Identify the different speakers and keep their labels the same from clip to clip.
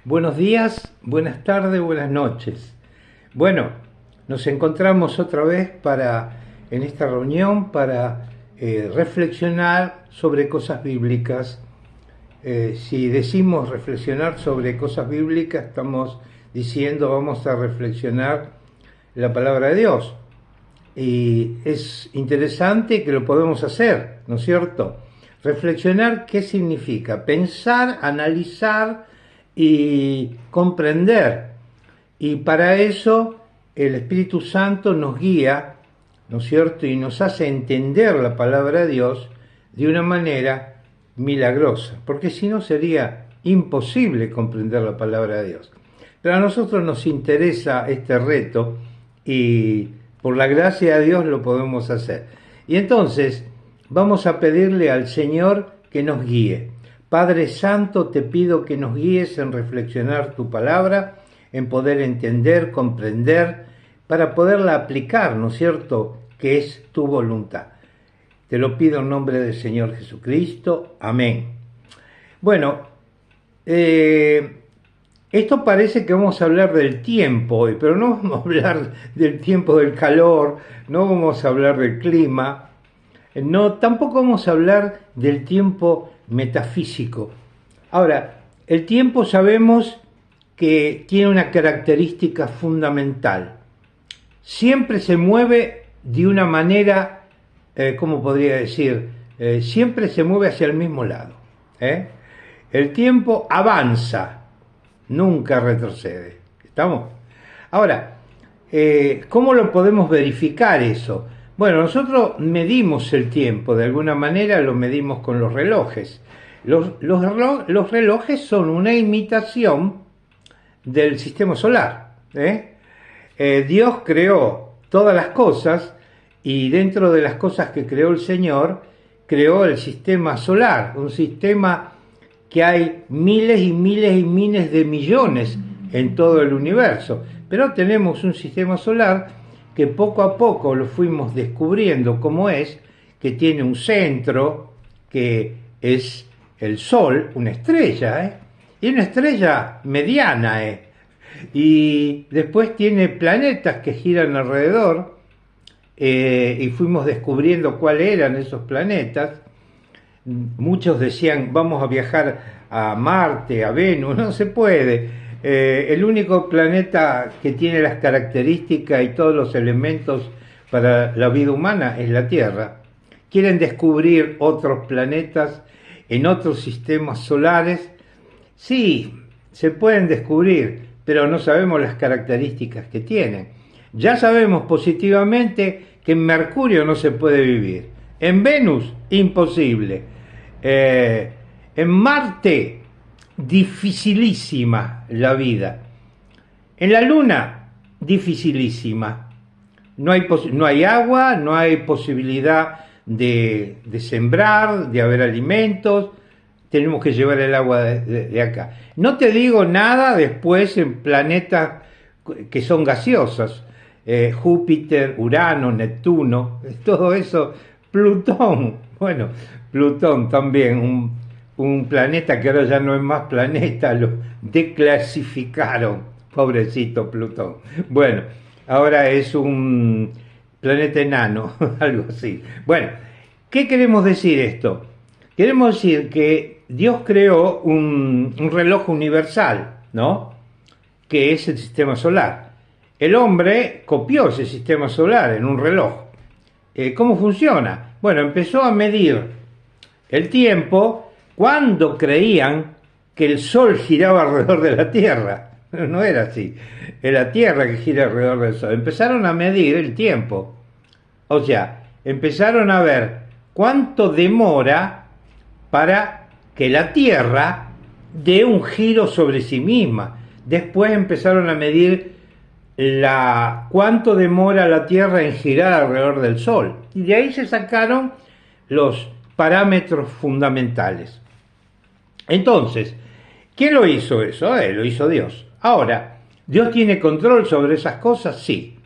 Speaker 1: Buenos días, buenas tardes, buenas noches. Bueno, nos encontramos otra vez en esta reunión para reflexionar sobre cosas bíblicas. Si decimos reflexionar sobre cosas bíblicas, estamos diciendo vamos a reflexionar la palabra de Dios. Y es interesante que lo podemos hacer, ¿no es cierto? Reflexionar, ¿qué significa? Pensar, analizar y comprender. Y para eso el Espíritu Santo nos guía, ¿no es cierto? Y nos hace entender la palabra de Dios de una manera milagrosa, porque si no sería imposible comprender la palabra de Dios. Pero a nosotros nos interesa este reto y por la gracia de Dios lo podemos hacer. Y entonces vamos a pedirle al Señor que nos guíe. Padre Santo, te pido que nos guíes en reflexionar tu palabra, en poder entender, comprender, para poderla aplicar, ¿no es cierto?, que es tu voluntad. Te lo pido en nombre del Señor Jesucristo. Amén. Bueno, esto parece que vamos a hablar del tiempo hoy, pero no vamos a hablar del tiempo del calor, no vamos a hablar del clima, no, tampoco vamos a hablar del tiempo metafísico. Ahora, el tiempo sabemos que tiene una característica fundamental. Siempre se mueve de una manera, ¿cómo podría decir? Siempre se mueve hacia el mismo lado. El tiempo avanza, nunca retrocede. ¿Estamos? Ahora, ¿cómo lo podemos verificar eso? Bueno, nosotros medimos el tiempo, de alguna manera lo medimos con los relojes. Los relojes son una imitación del sistema solar. Dios creó todas las cosas y dentro de las cosas que creó el Señor, creó el sistema solar, un sistema que hay miles y miles y miles de millones en todo el universo. Pero tenemos un sistema solar que poco a poco lo fuimos descubriendo cómo es, que tiene un centro, que es el Sol, una estrella, y una estrella mediana, y después tiene planetas que giran alrededor, y fuimos descubriendo cuáles eran esos planetas. Muchos decían, vamos a viajar a Marte, a Venus, no se puede. El único planeta que tiene las características y todos los elementos para la vida humana es la Tierra. Quieren descubrir otros planetas en otros sistemas solares. Sí, se pueden descubrir, pero no sabemos las características que tienen. Ya sabemos positivamente que en Mercurio no se puede vivir. En Venus, imposible. En Marte, dificilísima la vida. En la Luna, dificilísima. No hay agua, no hay posibilidad de sembrar, de haber alimentos. Tenemos que llevar el agua de acá. No te digo nada después en planetas que son gaseosas. Júpiter, Urano, Neptuno, todo eso. Plutón, bueno, Plutón también, un planeta que ahora ya no es más planeta, lo declasificaron, pobrecito Plutón. Bueno, ahora es un planeta enano, algo así. Bueno, ¿qué queremos decir esto? Queremos decir que Dios creó un reloj universal, ¿no? Que es el sistema solar. El hombre copió ese sistema solar en un reloj. ¿Cómo funciona? Bueno, empezó a medir el tiempo cuando creían que el Sol giraba alrededor de la Tierra. No era así, es la Tierra que gira alrededor del Sol. Empezaron a medir el tiempo, o sea, empezaron a ver cuánto demora para que la Tierra dé un giro sobre sí misma. Después empezaron a medir cuánto demora la Tierra en girar alrededor del Sol. Y de ahí se sacaron los parámetros fundamentales. Entonces, ¿quién lo hizo eso? Lo hizo Dios. Ahora, ¿Dios tiene control sobre esas cosas? Sí.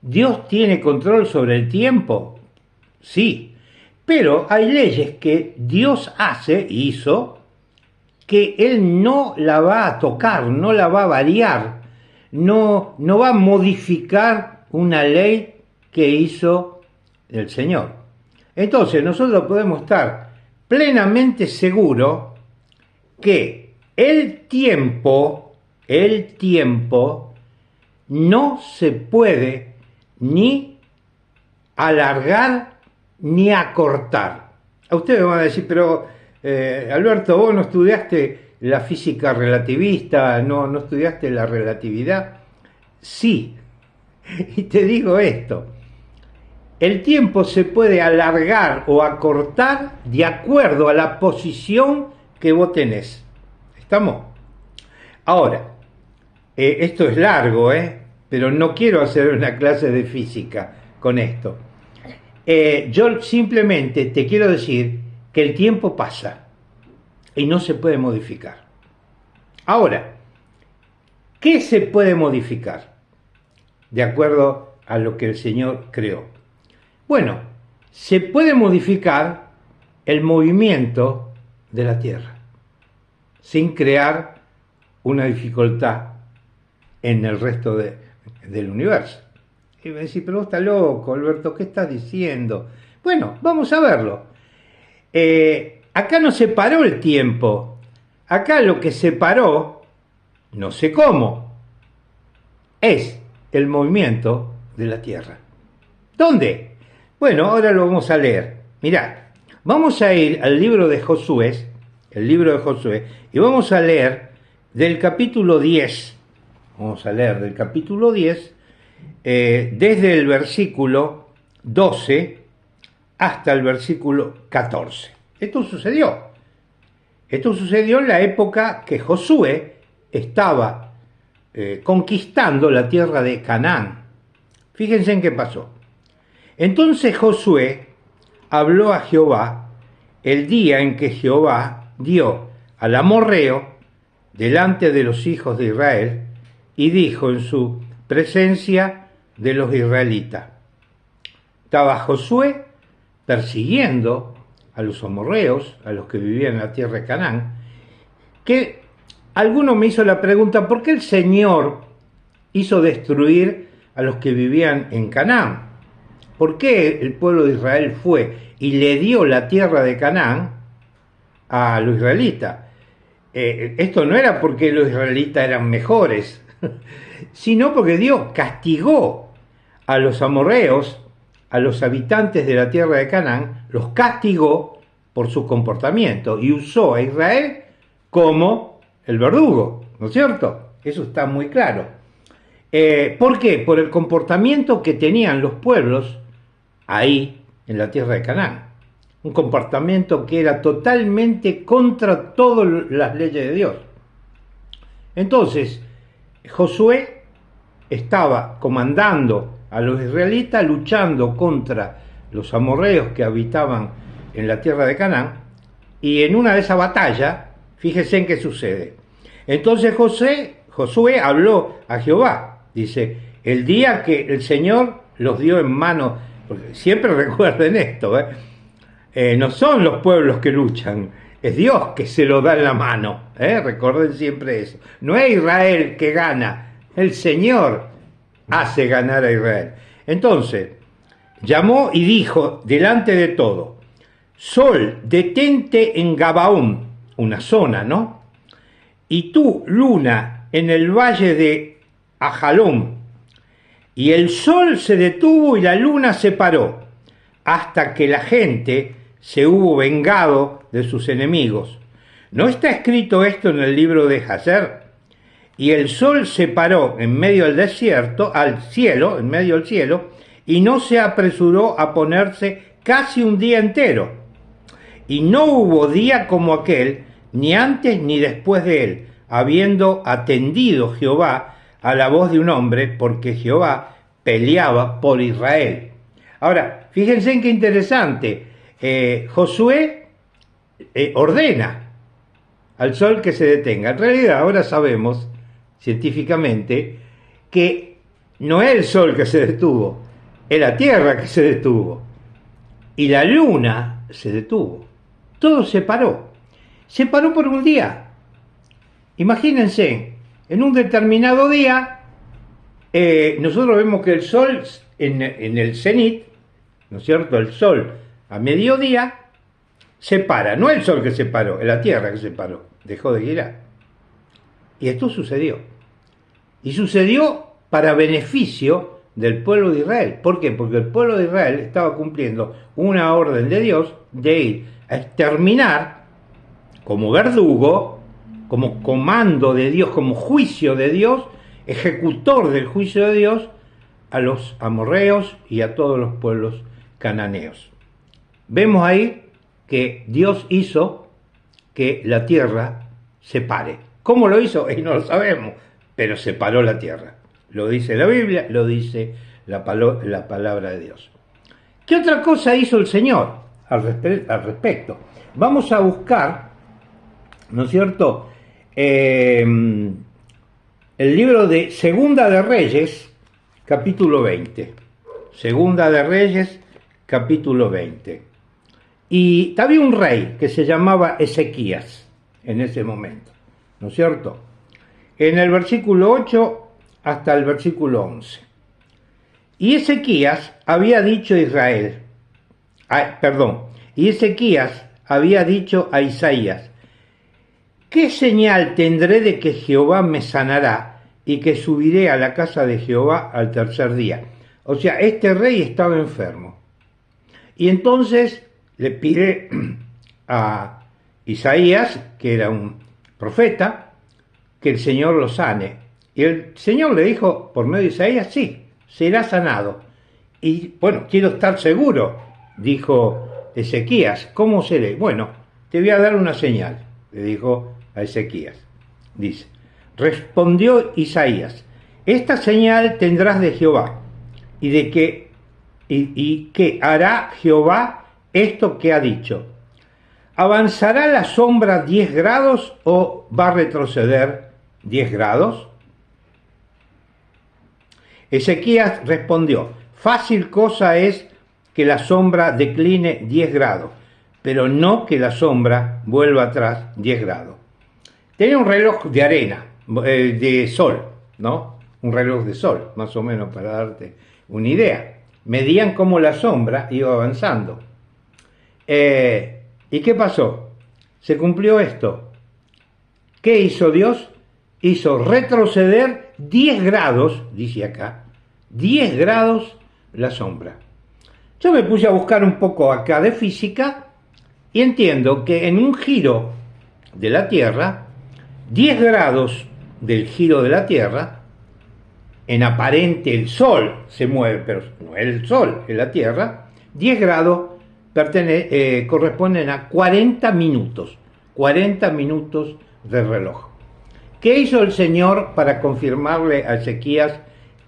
Speaker 1: ¿Dios tiene control sobre el tiempo? Sí. Pero hay leyes que Dios hizo, que Él no la va a tocar, no la va a variar, no va a modificar una ley que hizo el Señor. Entonces nosotros podemos estar plenamente seguros que el tiempo no se puede ni alargar ni acortar. A ustedes me van a decir, pero Alberto, vos no estudiaste la física relativista, no estudiaste la relatividad. Sí, y te digo esto, el tiempo se puede alargar o acortar de acuerdo a la posición que vos tenés. ¿Estamos? Ahora, esto es largo, pero no quiero hacer una clase de física con esto. Yo simplemente te quiero decir que el tiempo pasa y no se puede modificar. Ahora, ¿qué se puede modificar? De acuerdo a lo que el Señor creó. Bueno, se puede modificar el movimiento de la Tierra sin crear una dificultad en el resto del universo. Y me decís, pero vos estás loco, Alberto, ¿qué estás diciendo? Bueno, vamos a verlo. Acá no se paró el tiempo. Acá lo que se paró, no sé cómo, es el movimiento de la Tierra. ¿Dónde? Bueno, ahora lo vamos a leer. Mirá, vamos a ir al libro de Josué, y vamos a leer del capítulo 10. Vamos a leer del capítulo 10, desde el versículo 12 hasta el versículo 14. Esto sucedió en la época que Josué estaba conquistando la tierra de Canaán. Fíjense en qué pasó. Entonces Josué habló a Jehová el día en que Jehová dio al amorreo delante de los hijos de Israel y dijo en su presencia de los israelitas. Estaba Josué persiguiendo a los amorreos, a los que vivían en la tierra de Canaán, que alguno me hizo la pregunta, ¿por qué el Señor hizo destruir a los que vivían en Canaán? ¿Por qué el pueblo de Israel fue y le dio la tierra de Canaán a los israelitas? Esto no era porque los israelitas eran mejores, sino porque Dios castigó a los amorreos, a los habitantes de la tierra de Canaán, los castigó por su comportamiento y usó a Israel como el verdugo, ¿no es cierto? Eso está muy claro. ¿Por qué? Por el comportamiento que tenían los pueblos ahí en la tierra de Canaán. Un comportamiento que era totalmente contra todas las leyes de Dios. Entonces, Josué estaba comandando a los israelitas luchando contra los amorreos que habitaban en la tierra de Canaán, y en una de esas batallas, fíjense en qué sucede. Entonces Josué habló a Jehová, dice, el día que el Señor los dio en mano, porque siempre recuerden esto, no son los pueblos que luchan, es Dios que se lo da en la mano, recuerden siempre eso. No es Israel que gana, el Señor hace ganar a Israel. Entonces, llamó y dijo delante de todo, Sol, detente en Gabaón, una zona, ¿no? Y tú, luna, en el valle de Ajalón. Y el sol se detuvo y la luna se paró, hasta que la gente se hubo vengado de sus enemigos. ¿No está escrito esto en el libro de Jacer? Y el sol se paró en medio del desierto, en medio del cielo, y no se apresuró a ponerse casi un día entero. Y no hubo día como aquel, ni antes ni después de él, habiendo atendido Jehová a la voz de un hombre, porque Jehová peleaba por Israel. Ahora, fíjense en qué interesante, Josué ordena al sol que se detenga. En realidad ahora sabemos científicamente que no es el sol que se detuvo, es la tierra que se detuvo y la luna se detuvo. Todo se paró por un día, Imagínense, en un determinado día, nosotros vemos que el sol en el cenit, ¿no es cierto? El sol a mediodía se para, no el sol que se paró, es la tierra que se paró, dejó de girar. Y esto sucedió. Y sucedió para beneficio del pueblo de Israel. ¿Por qué? Porque el pueblo de Israel estaba cumpliendo una orden de Dios de ir a exterminar como verdugo, como comando de Dios, como juicio de Dios, ejecutor del juicio de Dios, a los amorreos y a todos los pueblos cananeos. Vemos ahí que Dios hizo que la tierra se pare. ¿Cómo lo hizo? Y no lo sabemos, pero se paró la tierra. Lo dice la Biblia, lo dice la palabra de Dios. ¿Qué otra cosa hizo el Señor al respecto? Vamos a buscar, ¿no es cierto?, el libro de Segunda de Reyes, capítulo 20. Segunda de Reyes, capítulo 20. Y había un rey que se llamaba Ezequías en ese momento, ¿no es cierto? En el versículo 8 hasta el versículo 11. Y Ezequías había dicho a Israel, y Ezequías había dicho a Isaías: ¿qué señal tendré de que Jehová me sanará y que subiré a la casa de Jehová al tercer día? O sea, este rey estaba enfermo. Y entonces le pide a Isaías, que era un profeta, que el Señor lo sane. Y el Señor le dijo por medio de Isaías: sí, será sanado. Y bueno, quiero estar seguro, dijo Ezequías. ¿Cómo seré? Bueno, te voy a dar una señal, le dijo a Ezequías. Dice, respondió Isaías: esta señal tendrás de Jehová, y que hará Jehová esto que ha dicho. ¿Avanzará la sombra 10 grados o va a retroceder 10 grados? Ezequías respondió: fácil cosa es que la sombra decline 10 grados, pero no que la sombra vuelva atrás 10 grados. Tenía un reloj de arena, de sol, ¿no? Un reloj de sol, más o menos, para darte una idea. Medían cómo la sombra iba avanzando. ¿Y qué pasó? Se cumplió esto. ¿Qué hizo Dios? Hizo retroceder 10 grados, dice acá, 10 grados la sombra. Yo me puse a buscar un poco acá de física y entiendo que en un giro de la Tierra, 10 grados del giro de la Tierra, en aparente el Sol se mueve, pero no es el Sol, es la Tierra, 10 grados corresponden a 40 minutos de reloj. ¿Qué hizo el Señor para confirmarle a Ezequías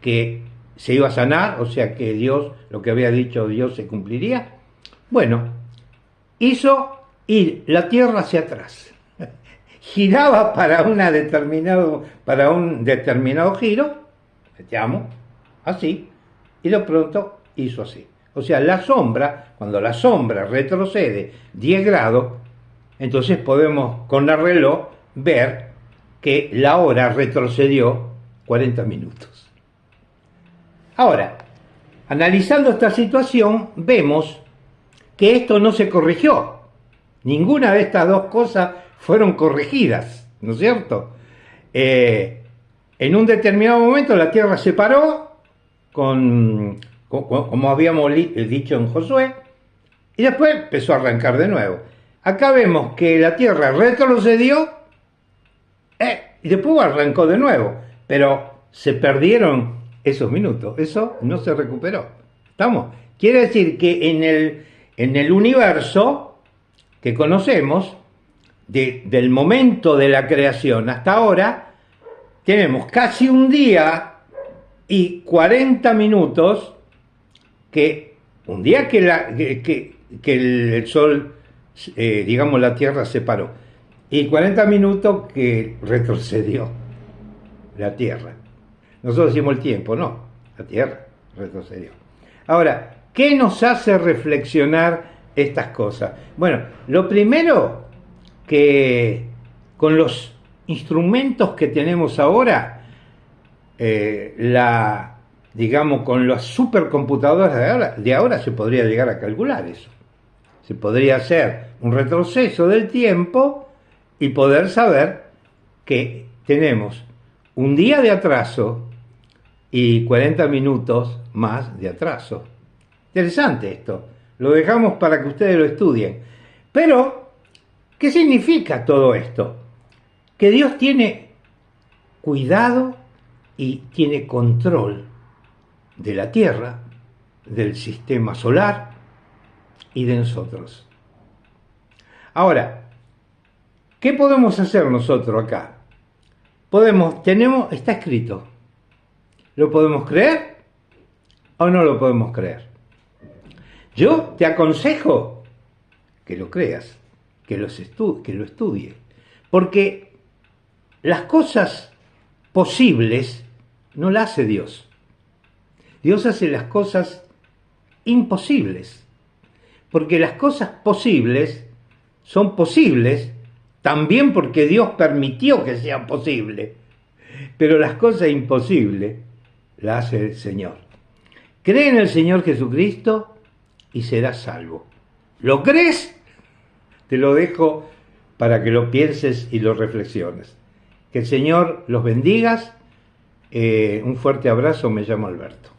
Speaker 1: que se iba a sanar? O sea, que Dios, lo que había dicho Dios, se cumpliría. Bueno, hizo ir la tierra hacia atrás. Giraba para un determinado giro, así, y de pronto hizo así. O sea, la sombra, cuando la sombra retrocede 10 grados, entonces podemos con el reloj ver que la hora retrocedió 40 minutos. Ahora, analizando esta situación, vemos que esto no se corrigió. Ninguna de estas dos cosas fueron corregidas, ¿no es cierto? En un determinado momento la tierra se paró, como habíamos dicho en Josué, y después empezó a arrancar de nuevo. Acá vemos que la tierra retrocedió y después arrancó de nuevo, pero se perdieron esos minutos, eso no se recuperó. ¿Estamos? Quiere decir que en el universo que conocemos, del momento de la creación hasta ahora, tenemos casi un día y 40 minutos, un día que el sol, digamos la Tierra se paró, y 40 minutos que retrocedió la Tierra. Nosotros decimos el tiempo, no, la Tierra retrocedió. Ahora, ¿qué nos hace reflexionar estas cosas? Bueno, lo primero, que con los instrumentos que tenemos ahora, digamos, con las supercomputadoras de ahora se podría llegar a calcular eso. Se podría hacer un retroceso del tiempo y poder saber que tenemos un día de atraso y 40 minutos más de atraso. Interesante esto. Lo dejamos para que ustedes lo estudien. Pero, ¿qué significa todo esto? Que Dios tiene cuidado y tiene control de la Tierra, del sistema solar y de nosotros. Ahora, ¿qué podemos hacer nosotros acá? Está escrito. ¿Lo podemos creer o no lo podemos creer? Yo te aconsejo que lo creas, que lo estudies, porque las cosas posibles no las hace Dios. Dios hace las cosas imposibles, porque las cosas posibles son posibles también porque Dios permitió que sean posibles, pero las cosas imposibles las hace el Señor. Cree en el Señor Jesucristo y serás salvo. ¿Lo crees? Te lo dejo para que lo pienses y lo reflexiones. Que el Señor los bendiga. Un fuerte abrazo, me llamo Alberto.